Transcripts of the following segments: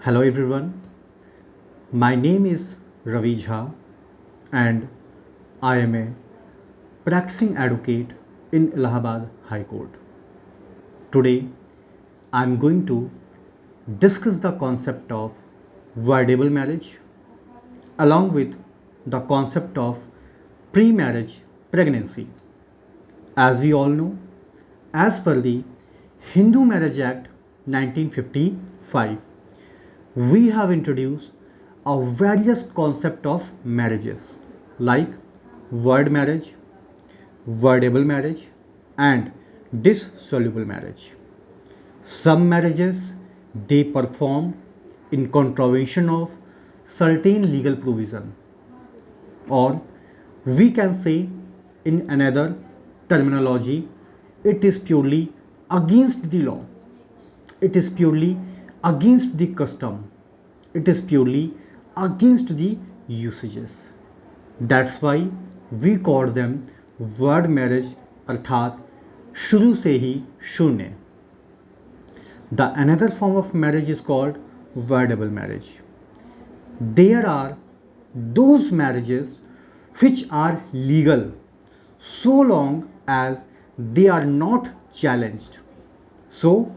Hello everyone, my name is Ravi Jha and I am a practicing advocate in Allahabad High Court. Today I am going to discuss the concept of voidable marriage along with the concept of pre-marriage pregnancy. As we all know, as per the Hindu Marriage Act 1955, we have introduced a various concept of marriages like void marriage, voidable marriage and dissoluble marriage. Some marriages they perform in contravention of certain legal provision, or we can say in another terminology, it is purely against the law, it is purely against the custom, it is purely against the usages. That's why we call them void marriage अर्थात शुरू से ही शून्य. The another form of marriage is called voidable marriage. There are those marriages which are legal so long as they are not challenged. So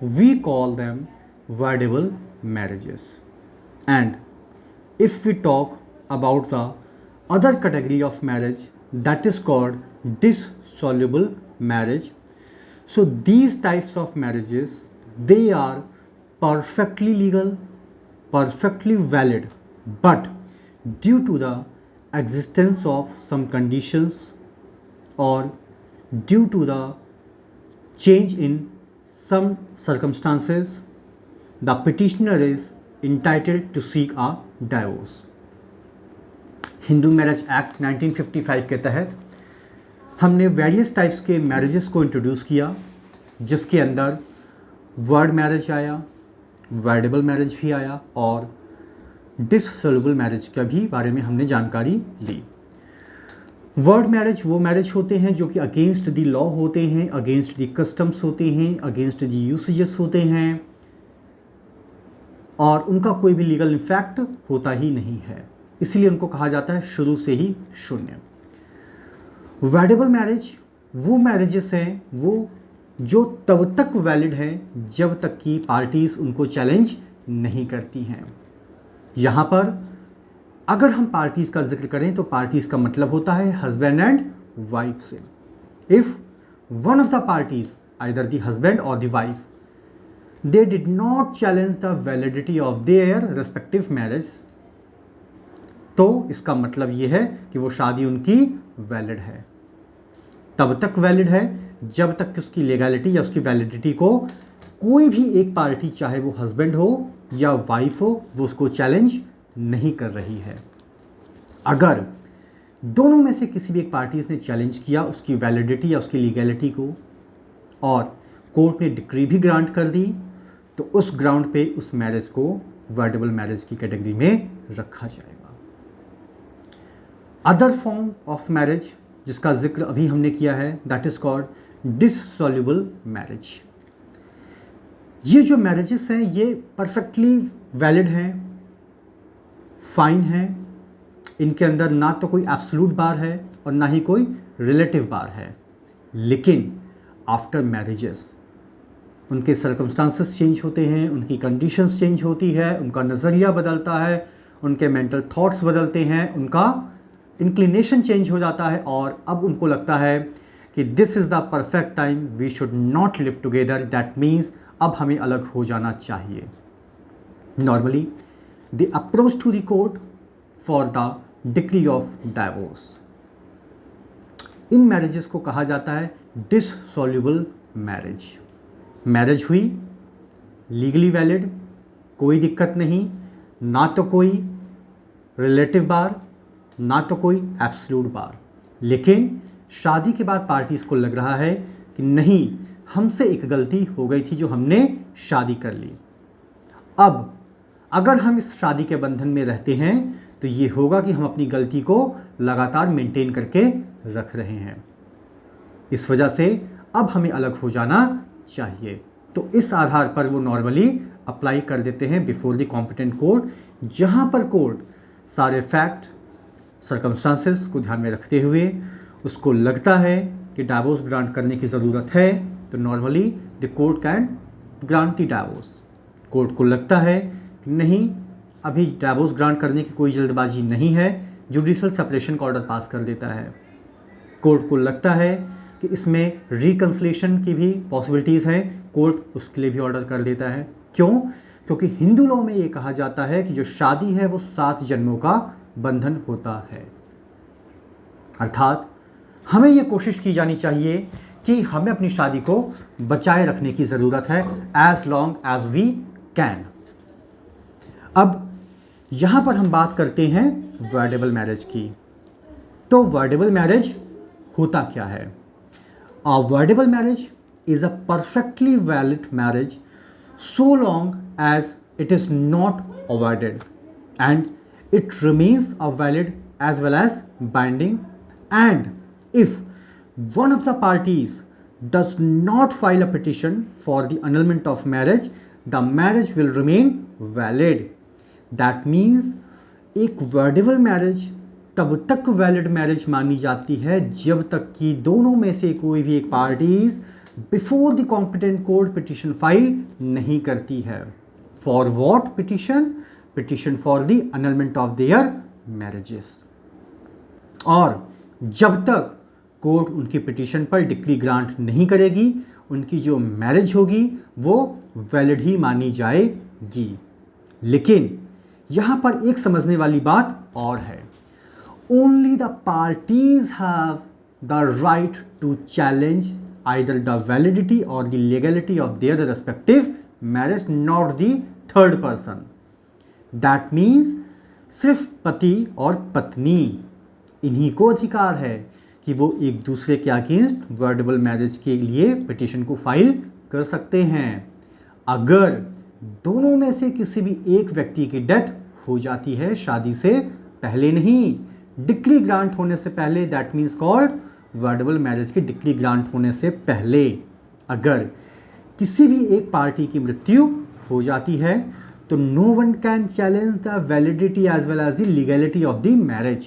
we call them voidable marriages. And if we talk about the other category of marriage, that is called dissoluble marriage. So these types of marriages, they are perfectly legal, perfectly valid, but due to the existence of some conditions or due to the change in some circumstances, the petitioner is entitled to seek a divorce. Hindu Marriage Act 1955 के तहत हमने various types के marriages को introduce किया, जिसके अंदर word marriage आया, voidable marriage भी आया और डिससोल्यूबल मैरिज का भी बारे में हमने जानकारी ली. वर्ड मैरिज वो मैरिज होते हैं जो कि अगेंस्ट द लॉ होते हैं, अगेंस्ट द कस्टम्स होते हैं, अगेंस्ट द यूसेजेस होते हैं और उनका कोई भी लीगल इफेक्ट होता ही नहीं है, इसलिए उनको कहा जाता है शुरू से ही शून्य. वैलिडेबल मैरिज वो मैरिजेस हैं वो जो तब तक वैलिड हैं जब तक कि पार्टीज़ उनको चैलेंज नहीं करती हैं. यहाँ पर अगर हम पार्टीज़ का जिक्र करें तो पार्टीज़ का मतलब होता है हस्बैंड एंड वाइफ से. If one of the parties either the husband और the wife they did not challenge the validity of their respective marriage, तो इसका मतलब ये है कि वो शादी उनकी वैलिड है. तब तक वैलिड है जब तक कि उसकी लीगैलिटी या उसकी वैलिडिटी को कोई भी एक पार्टी, चाहे वो हस्बैंड हो या वाइफ हो, वो उसको चैलेंज नहीं कर रही है. अगर दोनों में से किसी भी एक पार्टी ने चैलेंज किया उसकी वैलिडिटी या उसकी लीगैलिटी को और कोर्ट ने डिक्री भी ग्रांट कर दी, तो उस ग्राउंड पे उस मैरिज को वॉइडेबल मैरिज की कैटेगरी में रखा जाएगा. अदर फॉर्म ऑफ मैरिज जिसका जिक्र अभी हमने किया है, दैट इज कॉल्ड डिससोल्यूबल मैरिज. ये जो मैरिजेस हैं ये परफेक्टली वैलिड हैं, फाइन हैं, इनके अंदर ना तो कोई एब्सोल्यूट बार है और ना ही कोई रिलेटिव बार है. लेकिन आफ्टर मैरिजेस उनके सर्कमस्टांसेस चेंज होते हैं, उनकी कंडीशंस चेंज होती है, उनका नज़रिया बदलता है, उनके मेंटल थॉट्स बदलते हैं, उनका इंक्लिनेशन चेंज हो जाता है और अब उनको लगता है कि this is the perfect time, we should not live together. That means अब हमें अलग हो जाना चाहिए. Normally they approach to the court for the decree of divorce. इन मैरिजेस को कहा जाता है डिससोल्यूबल मैरिज. मैरिज हुई लीगली वैलिड, कोई दिक्कत नहीं, ना तो कोई रिलेटिव बार ना तो कोई एब्सोल्यूट बार. लेकिन शादी के बाद पार्टीज़ को लग रहा है कि नहीं, हमसे एक गलती हो गई थी जो हमने शादी कर ली. अब अगर हम इस शादी के बंधन में रहते हैं तो ये होगा कि हम अपनी गलती को लगातार मेंटेन करके रख रहे हैं. इस वजह से अब हमें अलग हो जाना चाहिए. तो इस आधार पर वो नॉर्मली अप्लाई कर देते हैं बिफोर द कॉम्पिटेंट कोर्ट, जहाँ पर कोर्ट सारे फैक्ट सर्कमस्टांसेस को ध्यान में रखते हुए उसको लगता है कि डाइवोर्स ग्रांट करने की ज़रूरत है, तो normally the court can grant the divorce. Court को लगता है कि नहीं, अभी डाइवोर्स ग्रांट करने की कोई जल्दबाजी नहीं है, जुडिशियल सेपरेशन का ऑर्डर पास कर देता है। कोर्ट को लगता है कि इसमें रिकन्सिलेशन की भी पॉसिबिलिटीज़ हैं, कोर्ट उसके लिए भी ऑर्डर कर देता है। क्यों? क्योंकि हिंदू लॉ में ये कहा जाता है कि जो शादी है वो 7 जन्मों का बंधन होता है। अर्थात हमें ये कोशिश की जानी चाहिए कि हमें अपनी शादी को बचाए रखने की ज़रूरत है as long as we can. अब यहाँ पर हम बात करते हैं वर्डेबल मैरिज की। तो वर्डेबल मैरिज होता क्या है? A wordable marriage is a perfectly valid marriage so long as it is not avoided and it remains a valid as well as binding, and if one of the parties does not file a petition for the annulment of marriage, the marriage will remain valid. That means एक wordable marriage तब तक valid marriage मानी जाती है जब तक कि दोनों में से कोई भी एक parties before the competent court petition file नहीं करती है। For what petition? Petition for the annulment of their marriages. और जब तक कोर्ट उनकी पिटिशन पर डिक्री ग्रांट नहीं करेगी, उनकी जो मैरिज होगी वो वैलिड ही मानी जाएगी। लेकिन यहाँ पर एक समझने वाली बात और है, only the parties have the right to challenge either the validity or the legality of their respective marriage, not the third person. That means सिर्फ पति और पत्नी इन्हीं को अधिकार है कि वो एक दूसरे के अगेंस्ट वर्डेबल मैरिज के लिए पिटिशन को फाइल कर सकते हैं। अगर दोनों में से किसी भी एक व्यक्ति की डेथ हो जाती है शादी से पहले, नहीं, डिक्री ग्रांट होने से पहले, that means called voidable marriage की डिक्री ग्रांट होने से पहले अगर किसी भी एक पार्टी की मृत्यु हो जाती है तो no one can challenge the validity as well as the legality of the marriage.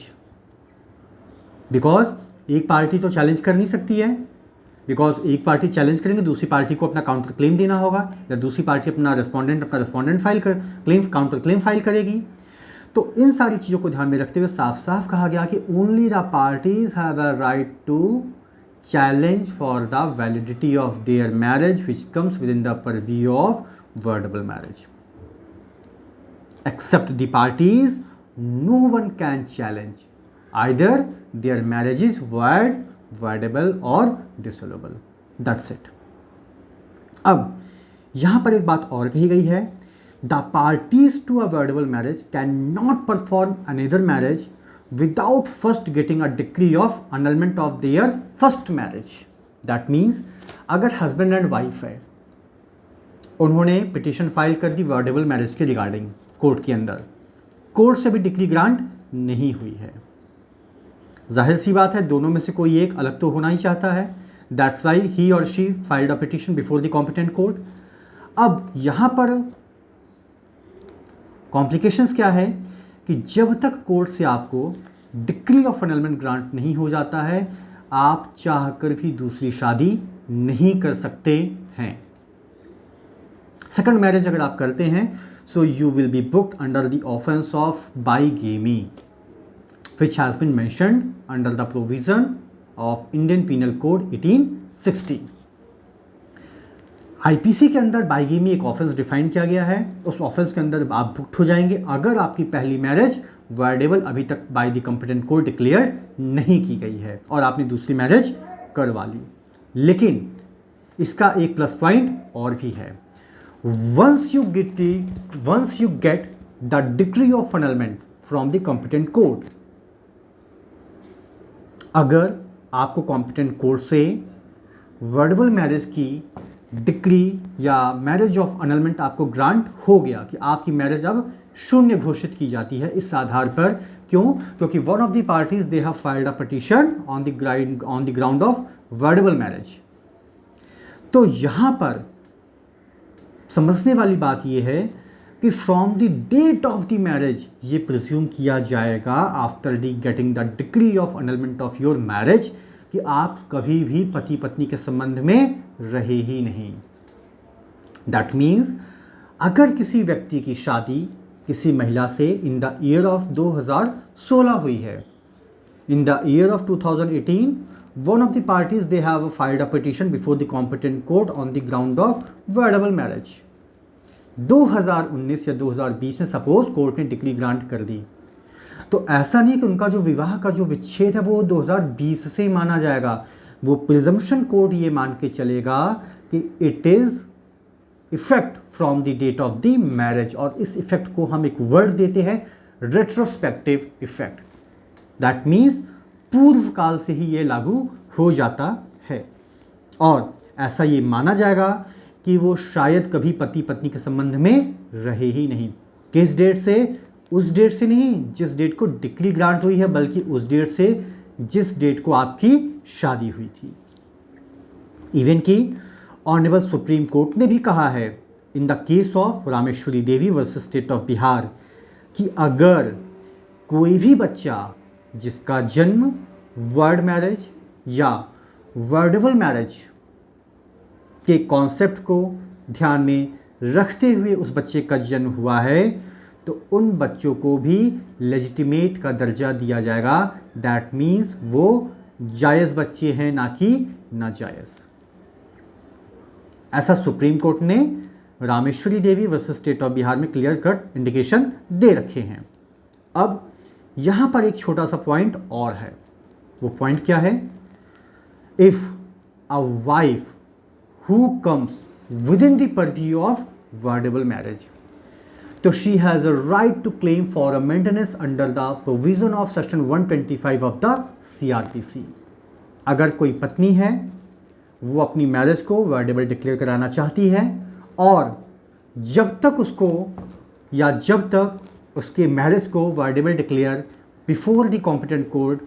Because एक पार्टी तो चैलेंज कर नहीं सकती है, बिकॉज एक पार्टी चैलेंज करेंगे, दूसरी पार्टी को अपना काउंटर क्लेम देना होगा, या दूसरी पार्टी अपना रेस्पोंडेंट फाइल कर काउंटर क्लेम फाइल करेगी। तो इन सारी चीज़ों को ध्यान में रखते हुए साफ साफ कहा गया कि only the parties have the right to challenge for the validity of their marriage which comes within the purview of voidable marriage. Except the parties no one can challenge either their marriage is void, voidable और dissolvable. That's it. अब यहाँ पर एक बात और कही गई है, the parties to a wordable marriage cannot perform another marriage without first getting a decree of annulment of their first marriage. That means अगर हस्बैंड एंड वाइफ है, उन्होंने पिटिशन फाइल कर दी वर्डेबल मैरिज के रिगार्डिंग कोर्ट के अंदर, court से भी decree grant नहीं हुई है, जाहिर सी बात है दोनों में से कोई एक अलग तो होना ही चाहता है। दैट्स वाई ही और she filed a petition before the competent court. अब यहाँ पर कॉम्प्लिकेशंस क्या है कि जब तक कोर्ट से आपको डिक्री ऑफ annulment ग्रांट नहीं हो जाता है, आप चाहकर भी दूसरी शादी नहीं कर सकते हैं। सेकंड मैरिज अगर आप करते हैं, so you will be booked under the offence of bigamy which has been mentioned under the provision of Indian Penal Code 1860। IPC के अंदर बाइगेमी एक ऑफेंस डिफाइन किया गया है, उस ऑफेंस के अंदर आप बुक्ड हो जाएंगे अगर आपकी पहली मैरिज वर्डेबल अभी तक bye the competent court declare नहीं की गई है और आपने दूसरी मैरिज करवा ली। लेकिन इसका एक प्लस पॉइंट और भी है, once you get the decree of annulment from the competent court, अगर आपको कॉम्पिटेंट कोर्ट से वर्डेबल मैरिज की डिक्री या मैरिज ऑफ annulment आपको ग्रांट हो गया कि आपकी मैरिज अब शून्य घोषित की जाती है इस आधार पर, क्यों? क्योंकि one of the parties they have filed a petition on the ground of voidable marriage. तो यहाँ पर समझने वाली बात ये है कि from the date of the marriage ये प्रिज्यूम किया जाएगा after the getting the decree of annulment of your marriage कि आप कभी भी पति पत्नी के संबंध में रहे ही नहीं। दैट मीन्स अगर किसी व्यक्ति की शादी किसी महिला से इन द ईयर ऑफ 2016 हुई है, in the year of 2018 one of the parties they have filed a petition before the competent court on the ground of voidable marriage, 2019 या 2020 में सपोज कोर्ट ने डिक्री ग्रांट कर दी, तो ऐसा नहीं कि उनका जो विवाह का जो विच्छेद है वो 2020 से ही माना जाएगा। वो प्रिजम्पशन कोर्ट ये मान के चलेगा कि it is effect from the date of the marriage, और इस इफेक्ट को हम एक वर्ड देते हैं रेट्रोस्पेक्टिव इफेक्ट। दैट मीन्स पूर्व काल से ही ये लागू हो जाता है और ऐसा ये माना जाएगा कि वो शायद कभी पति पत्नी के संबंध में रहे ही नहीं। किस डेट से? उस डेट से नहीं जिस डेट को डिक्री ग्रांट हुई है, बल्कि उस डेट से जिस डेट को आपकी शादी हुई थी। इवन कि ऑनरेबल सुप्रीम कोर्ट ने भी कहा है in the case of Rameshwari Devi versus state of Bihar कि अगर कोई भी बच्चा जिसका जन्म वर्ड मैरिज या वर्डेबल मैरिज के कॉन्सेप्ट को ध्यान में रखते हुए उस बच्चे का जन्म हुआ है तो उन बच्चों को भी लेजिटिमेट का दर्जा दिया जाएगा। दैट मीन्स वो जायज़ बच्चे हैं, ना कि नाजायज़। ऐसा सुप्रीम कोर्ट ने रामेश्वरी देवी वर्सेस स्टेट ऑफ बिहार में क्लियर कट इंडिकेशन दे रखे हैं। अब यहाँ पर एक छोटा सा पॉइंट और है। वो पॉइंट क्या है? If a wife who comes within the purview of voidable marriage, तो she has a right to claim for a maintenance under the provision of section 125 of the CRPC। अगर कोई पत्नी है वो अपनी मैरिज को वर्डेबल डिक्लेयर कराना चाहती है और जब तक उसको या जब तक उसके मैरिज को voidable declare before the competent court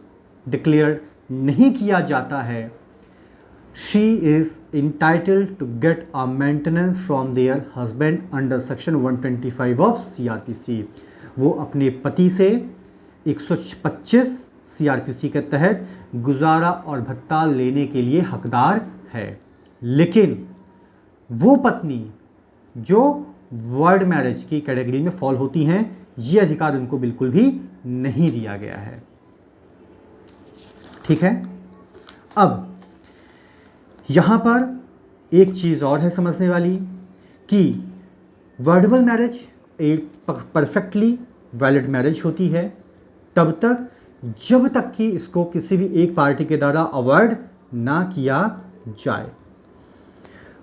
declare नहीं किया जाता है, she is entitled to get a maintenance from their husband under section 125 of CRPC। वो अपने पति से 125 CRPC के तहत गुजारा और भत्ता लेने के लिए हकदार है। लेकिन वो पत्नी जो वर्ड मैरिज की कैटेगरी में फॉल होती हैं, ये अधिकार उनको बिल्कुल भी नहीं दिया गया है। ठीक है। अब यहाँ पर एक चीज़ और है समझने वाली कि वर्डेबल मैरिज एक परफेक्टली वैलिड मैरिज होती है तब तक जब तक कि इसको किसी भी एक पार्टी के द्वारा अवॉइड ना किया जाए।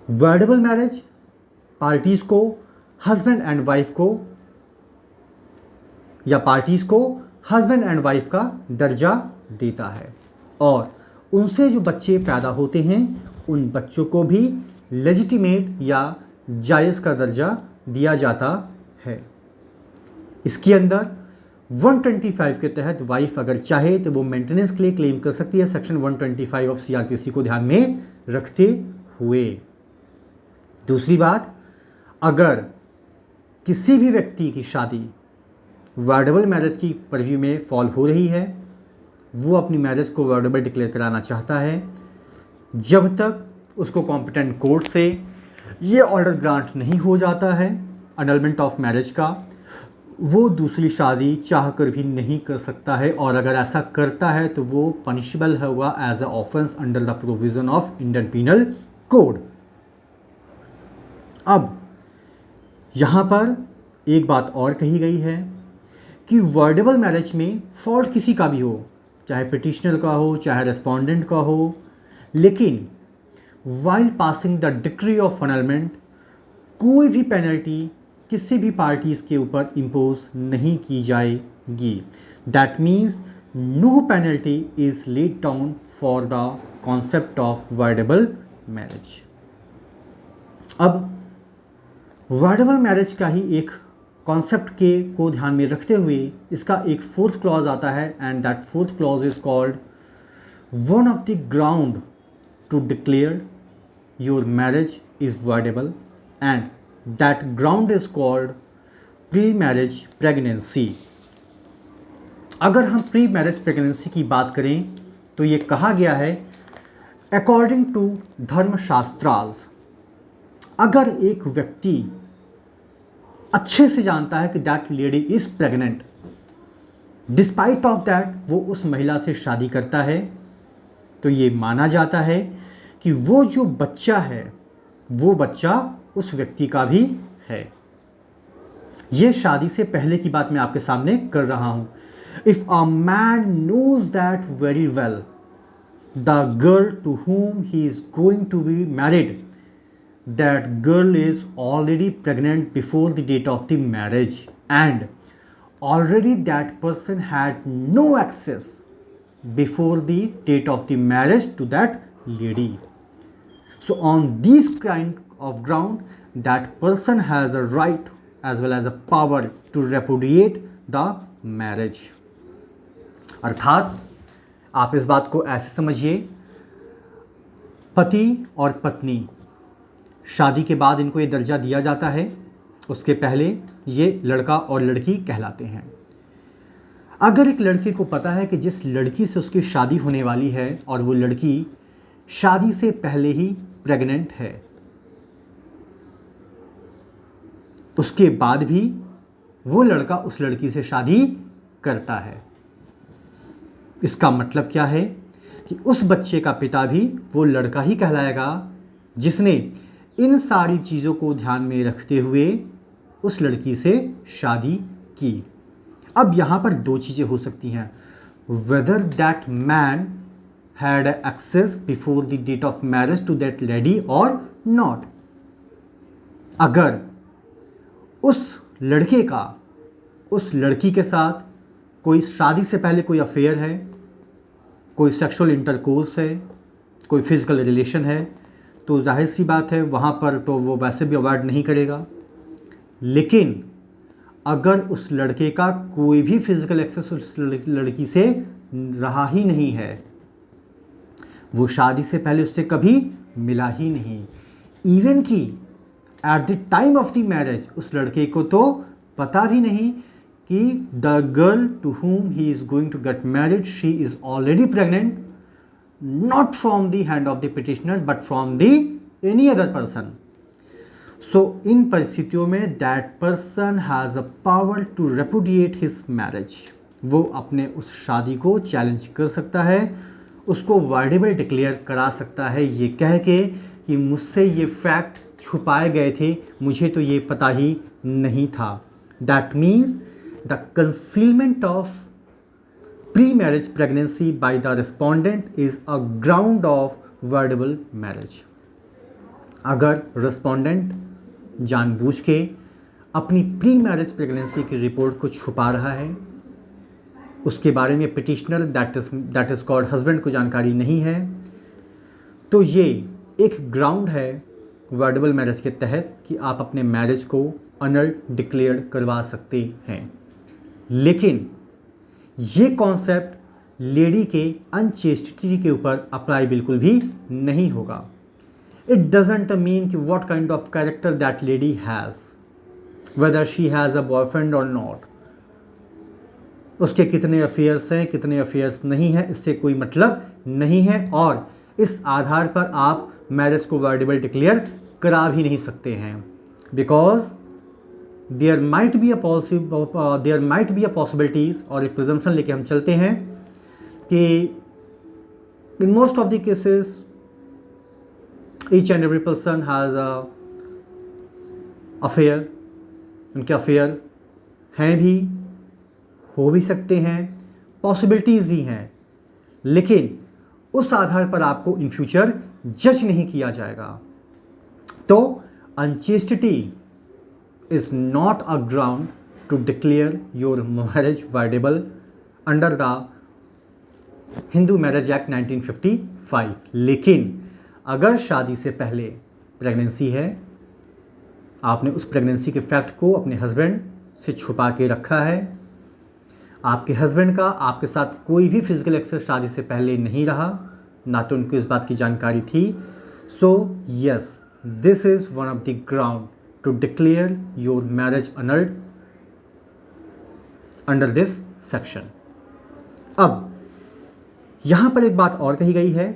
वर्डेबल मैरिज पार्टीज़ को हस्बैंड एंड वाइफ को या पार्टीज़ को हस्बैंड एंड वाइफ का दर्जा देता है और उनसे जो बच्चे पैदा होते हैं उन बच्चों को भी लेजिटिमेट या जायज़ का दर्जा दिया जाता है। इसके अंदर 125 के तहत वाइफ अगर चाहे तो वो मेंटेनेंस के लिए क्लेम कर सकती है, सेक्शन 125 ऑफ CRPC को ध्यान में रखते हुए। दूसरी बात, अगर किसी भी व्यक्ति की शादी वर्डेबल मैरिज की परव्यू में फॉल हो रही है, वो अपनी मैरिज को वर्डेबल डिक्लेयर कराना चाहता है, जब तक उसको कॉम्पिटेंट कोर्ट से ये ऑर्डर ग्रांट नहीं हो जाता है annulment ऑफ मैरिज का, वो दूसरी शादी चाहकर भी नहीं कर सकता है और अगर ऐसा करता है तो वो पनिशेबल होगा as a offence under the provision of Indian penal code. अब यहाँ पर एक बात और कही गई है कि वर्डेबल मैरिज में फॉल्ट किसी का भी हो, चाहे पिटिशनर का हो चाहे रेस्पोंडेंट का हो, लेकिन while passing the decree of annulment कोई भी पेनल्टी किसी भी पार्टीज़ के ऊपर इम्पोज नहीं की जाएगी। That means no penalty is laid down for the concept of voidable marriage. अब वर्डेबल मैरिज का ही एक कॉन्सेप्ट के को ध्यान में रखते हुए इसका एक फोर्थ क्लॉज आता है and that fourth clause is called one of the ground to declare your marriage is voidable and that ground is called pre marriage pregnancy. अगर हम प्री मैरिज प्रेगनेंसी की बात करें तो ये कहा गया है अकॉर्डिंग टू धर्मशास्त्रास, अगर एक व्यक्ति अच्छे से जानता है कि that lady is pregnant, despite of that वो उस महिला से शादी करता है, तो ये माना जाता है कि वो जो बच्चा है वो बच्चा उस व्यक्ति का भी है। ये शादी से पहले की बात मैं आपके सामने कर रहा हूं। If a man knows that very well the girl to whom he is going to be married, that girl is already pregnant before the date of the marriage and already that person had no access before the date of the marriage to that lady. So on these kind of ground that person has a right as well as a power to repudiate the marriage. अर्थात आप इस बात को ऐसे समझिए, पति और पत्नी शादी के बाद इनको ये दर्जा दिया जाता है, उसके पहले ये लड़का और लड़की कहलाते हैं। अगर एक लड़के को पता है कि जिस लड़की से उसकी शादी होने वाली है और वो लड़की शादी से पहले ही प्रेग्नेंट है, उसके बाद भी वो लड़का उस लड़की से शादी करता है, इसका मतलब क्या है कि उस बच्चे का पिता भी वो लड़का ही कहलाएगा जिसने इन सारी चीज़ों को ध्यान में रखते हुए उस लड़की से शादी की। अब यहाँ पर दो चीज़ें हो सकती हैं, whether that man had access before the date of marriage to that lady और नॉट। अगर उस लड़के का उस लड़की के साथ कोई शादी से पहले कोई अफेयर है, कोई सेक्सुअल इंटरकोर्स है, कोई फिजिकल रिलेशन है, तो जाहिर सी बात है वहाँ पर तो वो वैसे भी अवॉइड नहीं करेगा। लेकिन अगर उस लड़के का कोई भी फिजिकल एक्सेस उस लड़की से रहा ही नहीं है, वो शादी से पहले उससे कभी मिला ही नहीं, इवन कि at the time of the marriage उस लड़के को तो पता भी नहीं कि the girl to whom he is going to get married, she is already pregnant, not from the hand of the petitioner but from the any other person. So इन परिस्थितियों में that person has a power to repudiate his marriage. वो अपने उस शादी को challenge कर सकता है, उसको वाइडेबल डिक्लेयर करा सकता है ये कह के कि मुझसे ये फैक्ट छुपाए गए थे, मुझे तो ये पता ही नहीं था। That means the concealment of pre-marriage pregnancy by the respondent is a ground of voidable marriage. अगर respondent जानबूझ के अपनी प्री मैरिज प्रेगनेंसी की रिपोर्ट को छुपा रहा है, उसके बारे में petitioner that is called husband को जानकारी नहीं है, तो ये एक ग्राउंड है वॉइडेबल मैरिज के तहत कि आप अपने मैरिज को अनल डिक्लेयर करवा सकते हैं। लेकिन ये कॉन्सेप्ट लेडी के अनचेस्टिटी के ऊपर अप्लाई बिल्कुल भी नहीं होगा। इट डजेंट मीन कि what kind of character that lady has, whether she has a boyfriend और नॉट, उसके कितने अफेयर्स हैं कितने अफेयर्स नहीं हैं, इससे कोई मतलब नहीं है और इस आधार पर आप मैरिज को वॉइडेबल डिक्लेयर करा भी नहीं सकते हैं। Because there might be a possibilities, और एक प्रिजम्पशन लेके हम चलते हैं कि in most of the cases each and every person has a affair, उनके अफेयर हैं भी, हो भी सकते हैं, पॉसिबिलिटीज़ भी हैं, लेकिन उस आधार पर आपको इन फ्यूचर जज नहीं किया जाएगा। तो unchastity is not a ground to declare your marriage voidable under the Hindu Marriage Act 1955। लेकिन अगर शादी से पहले प्रेगनेंसी है, आपने उस प्रेगनेंसी के फैक्ट को अपने हस्बैंड से छुपा के रखा है, आपके हस्बैंड का आपके साथ कोई भी फिजिकल एक्सेस शादी से पहले नहीं रहा, ना तो उनको इस बात की जानकारी थी, so yes, this is one of the ground to declare your marriage annulled under this section. अब यहाँ पर एक बात और कही गई है,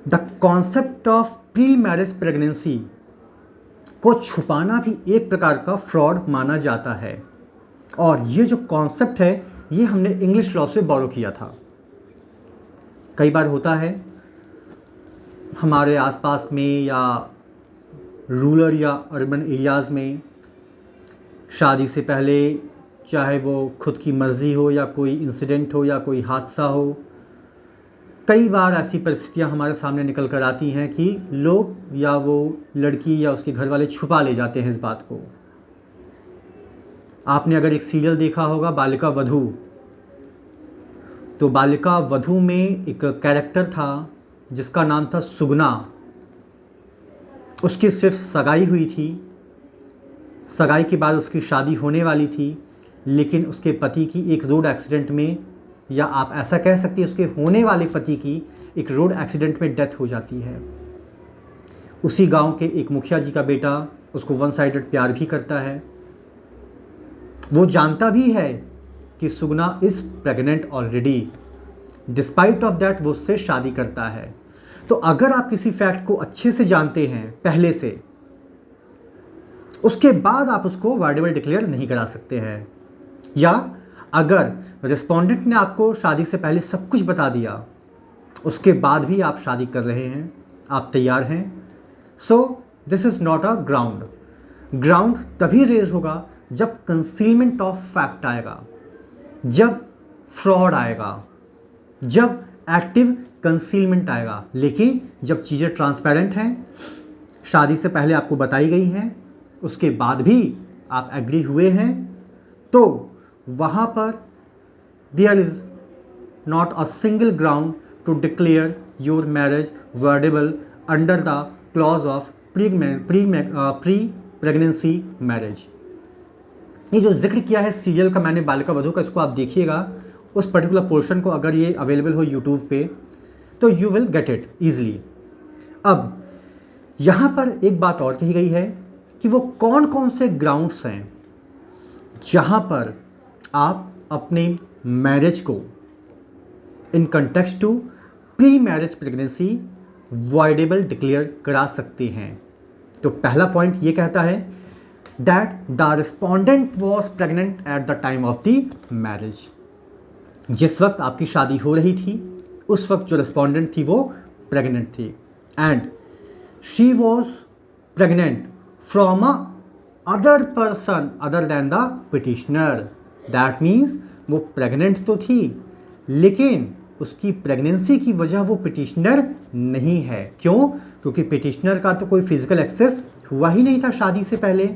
the concept of pre marriage pregnancy को छुपाना भी एक प्रकार का फ्रॉड माना जाता है, और ये जो कॉन्सेप्ट है ये हमने इंग्लिश लॉ से बोरो किया था। कई बार होता है हमारे आसपास में या रूरल या अर्बन एरियाज़ में शादी से पहले, चाहे वो खुद की मर्ज़ी हो या कोई इंसिडेंट हो या कोई हादसा हो, कई बार ऐसी परिस्थितियां हमारे सामने निकल कर आती हैं कि लोग या वो लड़की या उसके घर वाले छुपा ले जाते हैं इस बात को। आपने अगर एक सीरियल देखा होगा बालिका वधू, तो बालिका वधू में एक कैरेक्टर था जिसका नाम था सुगना। उसकी सिर्फ सगाई हुई थी, सगाई के बाद उसकी शादी होने वाली थी, लेकिन उसके पति की एक रोड एक्सीडेंट में, या आप ऐसा कह सकते हैं उसके होने वाले पति की एक रोड एक्सीडेंट में डेथ हो जाती है। उसी गांव के एक मुखिया जी का बेटा उसको वन साइडेड प्यार भी करता है। वो जानता भी है कि Sugna is pregnant already, despite of that वो उससे शादी करता है। तो अगर आप किसी फैक्ट को अच्छे से जानते हैं पहले से, उसके बाद आप उसको वाइडेबल डिक्लेयर नहीं करा सकते हैं। या अगर रिस्पोंडेंट ने आपको शादी से पहले सब कुछ बता दिया, उसके बाद भी आप शादी कर रहे हैं, आप तैयार हैं, so this is not a ground. Ground तभी रेज होगा जब कंसीलमेंट ऑफ फैक्ट आएगा, जब फ्रॉड आएगा, जब एक्टिव कंसीलमेंट आएगा। लेकिन जब चीज़ें ट्रांसपेरेंट हैं, शादी से पहले आपको बताई गई हैं, उसके बाद भी आप एग्री हुए हैं, तो वहाँ पर there is not a single ground to declare your marriage voidable under the clause of pre pregnancy marriage. ये जो जिक्र किया है सीरियल का मैंने बालिका वधू का, इसको आप देखिएगा, उस पर्टिकुलर पोर्शन को, अगर ये अवेलेबल हो यूट्यूब पे तो you will get it easily. अब यहाँ पर एक बात और कही गई है कि वो कौन कौन से ग्राउंड्स हैं जहाँ पर आप अपने मैरिज को in context to pre marriage pregnancy voidable declare करा सकते हैं। तो पहला पॉइंट ये कहता है that the respondent was pregnant at the time of the marriage. जिस वक्त आपकी शादी हो रही थी उस वक्त जो रिस्पोंडेंट थी वो प्रेग्नेंट थी, and she was pregnant from a other person other than the petitioner. That means वो प्रेग्नेंट तो थी, लेकिन उसकी प्रेगनेंसी की वजह वो पिटिशनर नहीं है। क्यों? क्योंकि पिटिशनर का तो कोई फिजिकल एक्सेस हुआ ही नहीं था शादी से पहले,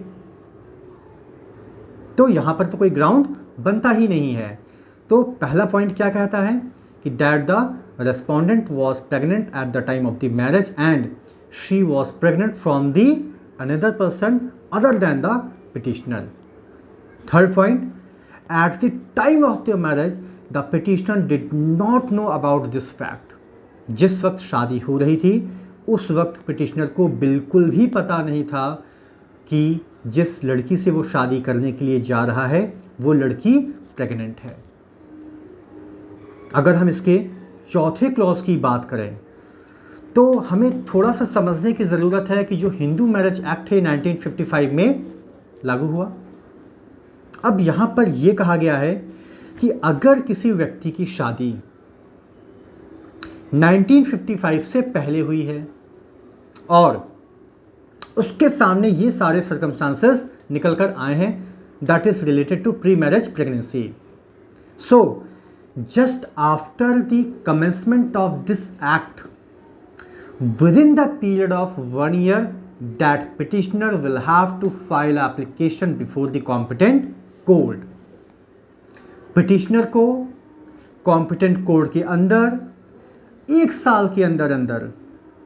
तो यहाँ पर तो कोई ग्राउंड बनता ही नहीं है। तो पहला पॉइंट क्या कहता है कि that the respondent was pregnant at the time of the marriage and she was pregnant from the another person other than the petitioner. Third point, eight the time of the marriage the petitioner did not know about this fact. जिस वक्त शादी हो रही थी उस वक्त petitioner को बिल्कुल भी पता नहीं था कि जिस लड़की से वो शादी करने के लिए जा रहा है वो लड़की प्रेग्नेंट है। अगर हम इसके चौथे क्लॉज की बात करें तो हमें थोड़ा सा समझने की ज़रूरत है कि जो हिंदू मैरिज एक्ट है 1955 में लागू हुआ। अब यहाँ पर यह कहा गया है कि अगर किसी व्यक्ति की शादी 1955 से पहले हुई है और उसके सामने ये सारे सर्कमस्टांसेस निकल कर आए हैं that is related to pre marriage pregnancy, so just after the commencement of this act within the period of 1 year that petitioner will have to file application before the competent court। petitioner को competent court के अंदर 1 साल के अंदर अंदर,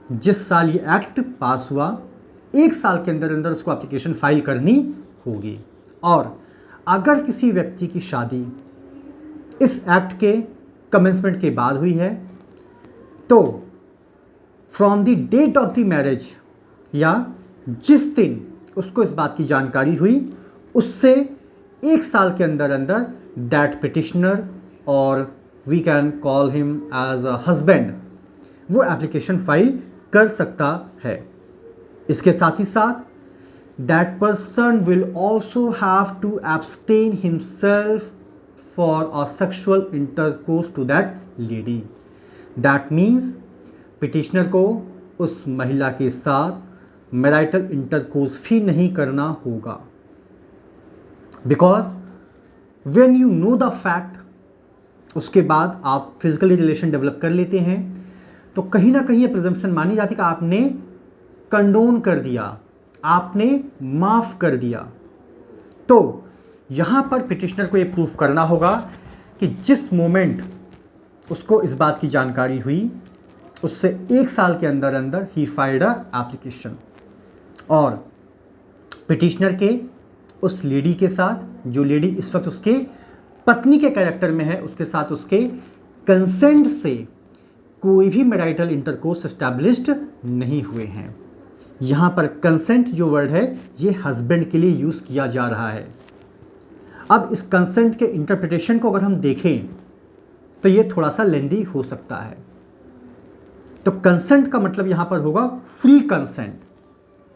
जिस साल ये एक्ट पास हुआ 1 साल के अंदर अंदर उसको एप्लीकेशन फाइल करनी होगी। और अगर किसी व्यक्ति की शादी इस एक्ट के कमेंसमेंट के बाद हुई है तो from the date of the marriage, या जिस दिन उसको इस बात की जानकारी हुई, उससे 1 साल के अंदर अंदर दैट पिटिशनर और we can call him as a husband वो एप्लीकेशन फाइल कर सकता है। इसके साथ ही साथ that person will also have to abstain himself for a sexual intercourse to that lady. That means petitioner को उस महिला के साथ मैरिटल इंटरकोर्स भी नहीं करना होगा, because when you know the fact, उसके बाद आप फिजिकली रिलेशन डेवलप कर लेते हैं, तो कहीं ना कहीं ये प्रिजम्पशन मानी जाती है कि आपने कंडोन कर दिया, आपने माफ कर दिया। तो यहां पर पिटिशनर को यह प्रूफ करना होगा कि जिस मोमेंट उसको इस बात की जानकारी हुई, उससे 1 साल के अंदर अंदर ही फाइल्ड अ एप्लीकेशन, और पिटिशनर के उस लेडी के साथ, जो लेडी इस वक्त उसके पत्नी के कैरेक्टर में है, उसके साथ उसके कंसेंट से कोई भी मैरिटल इंटरकोर्स एस्टैब्लिश्ड नहीं हुए हैं। यहाँ पर कंसेंट जो वर्ड है ये हस्बैंड के लिए यूज़ किया जा रहा है। अब इस कंसेंट के इंटरप्रिटेशन को अगर हम देखें तो ये थोड़ा सा लेंदी हो सकता है। तो कंसेंट का मतलब यहाँ पर होगा free consent.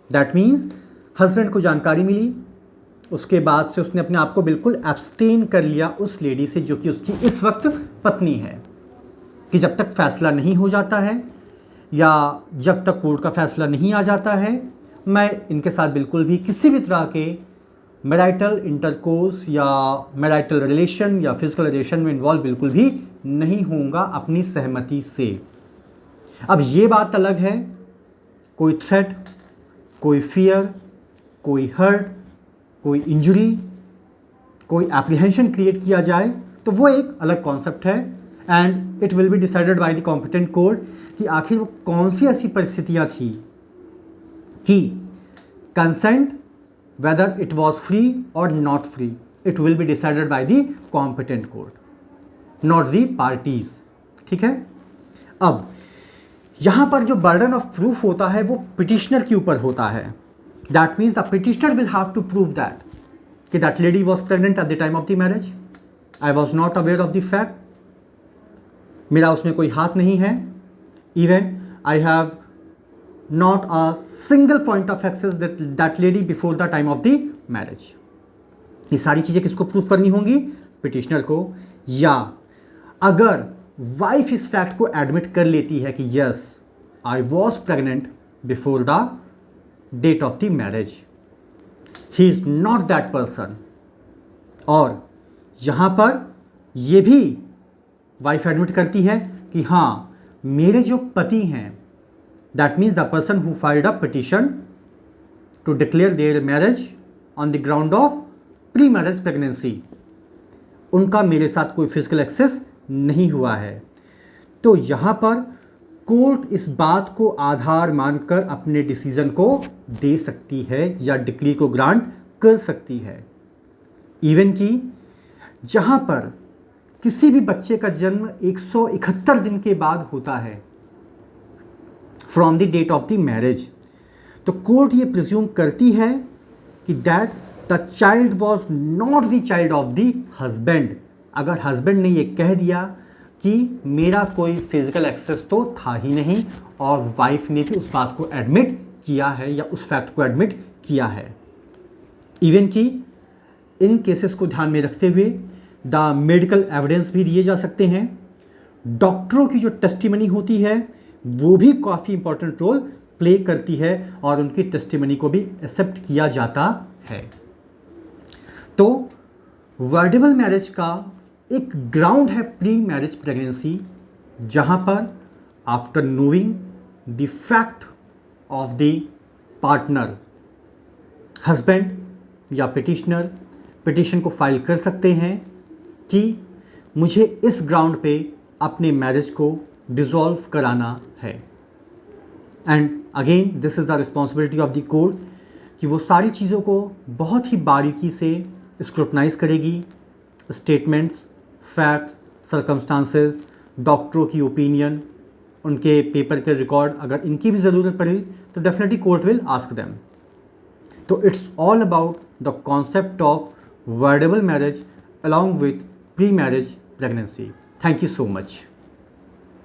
That means husband को जानकारी मिली, उसके बाद से उसने अपने आप को बिल्कुल एब्सटेन कर लिया उस लेडी से जो कि उसकी इस वक्त पत्नी है, कि जब तक फैसला नहीं हो जाता है या जब तक कोर्ट का फैसला नहीं आ जाता है, मैं इनके साथ बिल्कुल भी किसी भी तरह के मैरिटल इंटरकोर्स या मैरिटल रिलेशन या फिजिकल रिलेशन में इन्वॉल्व बिल्कुल भी नहीं होऊंगा अपनी सहमति से। अब ये बात अलग है, कोई थ्रेट, कोई फियर, कोई हर्ट, कोई इंजरी, कोई एप्रीहेंशन क्रिएट किया जाए तो वो एक अलग कॉन्सेप्ट है, and it will be decided by the competent court कि आखिर वो कौन सी ऐसी परिस्थितियां थी कि consent whether it was free और not free, it will be decided by the competent court, not the parties. ठीक है। अब यहां पर जो बर्डन ऑफ प्रूफ होता है वो पिटिशनर के ऊपर होता है। That means the petitioner will have to prove that कि that lady was pregnant at the time of the marriage, I was not aware of the fact, मेरा उसमें कोई हाथ नहीं है, even I have not a single point of access that lady before the time of the marriage। ये सारी चीज़ें किसको प्रूफ करनी होंगी? पिटिशनर को। या अगर वाइफ इस फैक्ट को एडमिट कर लेती है कि yes I was pregnant before the date of the marriage, he is not that person, और यहाँ पर यह भी वाइफ एडमिट करती है कि हाँ मेरे जो पति हैं, that means the person who filed a petition to declare their marriage on the ground of pre marriage pregnancy, उनका मेरे साथ कोई फिजिकल एक्सेस नहीं हुआ है। तो यहाँ पर कोर्ट इस बात को आधार मानकर अपने डिसीजन को दे सकती है या डिक्री को ग्रांट कर सकती है। इवन कि जहाँ पर किसी भी बच्चे का जन्म 171 दिन के बाद होता है from the date of the marriage, तो कोर्ट ये प्रिज्यूम करती है कि that the child was not the child of the husband. अगर हस्बैंड ने ये कह दिया कि मेरा कोई फिजिकल एक्सेस तो था ही नहीं, और वाइफ ने भी उस बात को एडमिट किया है या उस फैक्ट को एडमिट किया है। इवन कि इन केसेस को ध्यान में रखते हुए द मेडिकल एविडेंस भी दिए जा सकते हैं, डॉक्टरों की जो टेस्टिमनी होती है वो भी काफ़ी इंपॉर्टेंट रोल प्ले करती है और उनकी टेस्टिमनी को भी एक्सेप्ट किया जाता है। तो वर्डेबल मैरिज का एक ग्राउंड है प्री मैरिज प्रेगनेंसी, जहाँ पर after knowing the fact of the partner, husband या पिटिशनर पिटिशन को फाइल कर सकते हैं कि मुझे इस ग्राउंड पे अपने मैरिज को डिसॉल्व कराना है। And again this is the responsibility of the court कि वो सारी चीज़ों को बहुत ही बारीकी से स्क्रूटनाइज करेगी, स्टेटमेंट्स, फैक्ट्स, सर्कमस्टांसेस, डॉक्टरों की ओपिनियन, उनके पेपर के रिकॉर्ड, अगर इनकी भी ज़रूरत पड़ी तो definitely court will ask them. So it's all about the concept of voidable marriage along with pre-marriage pregnancy. Thank you so much.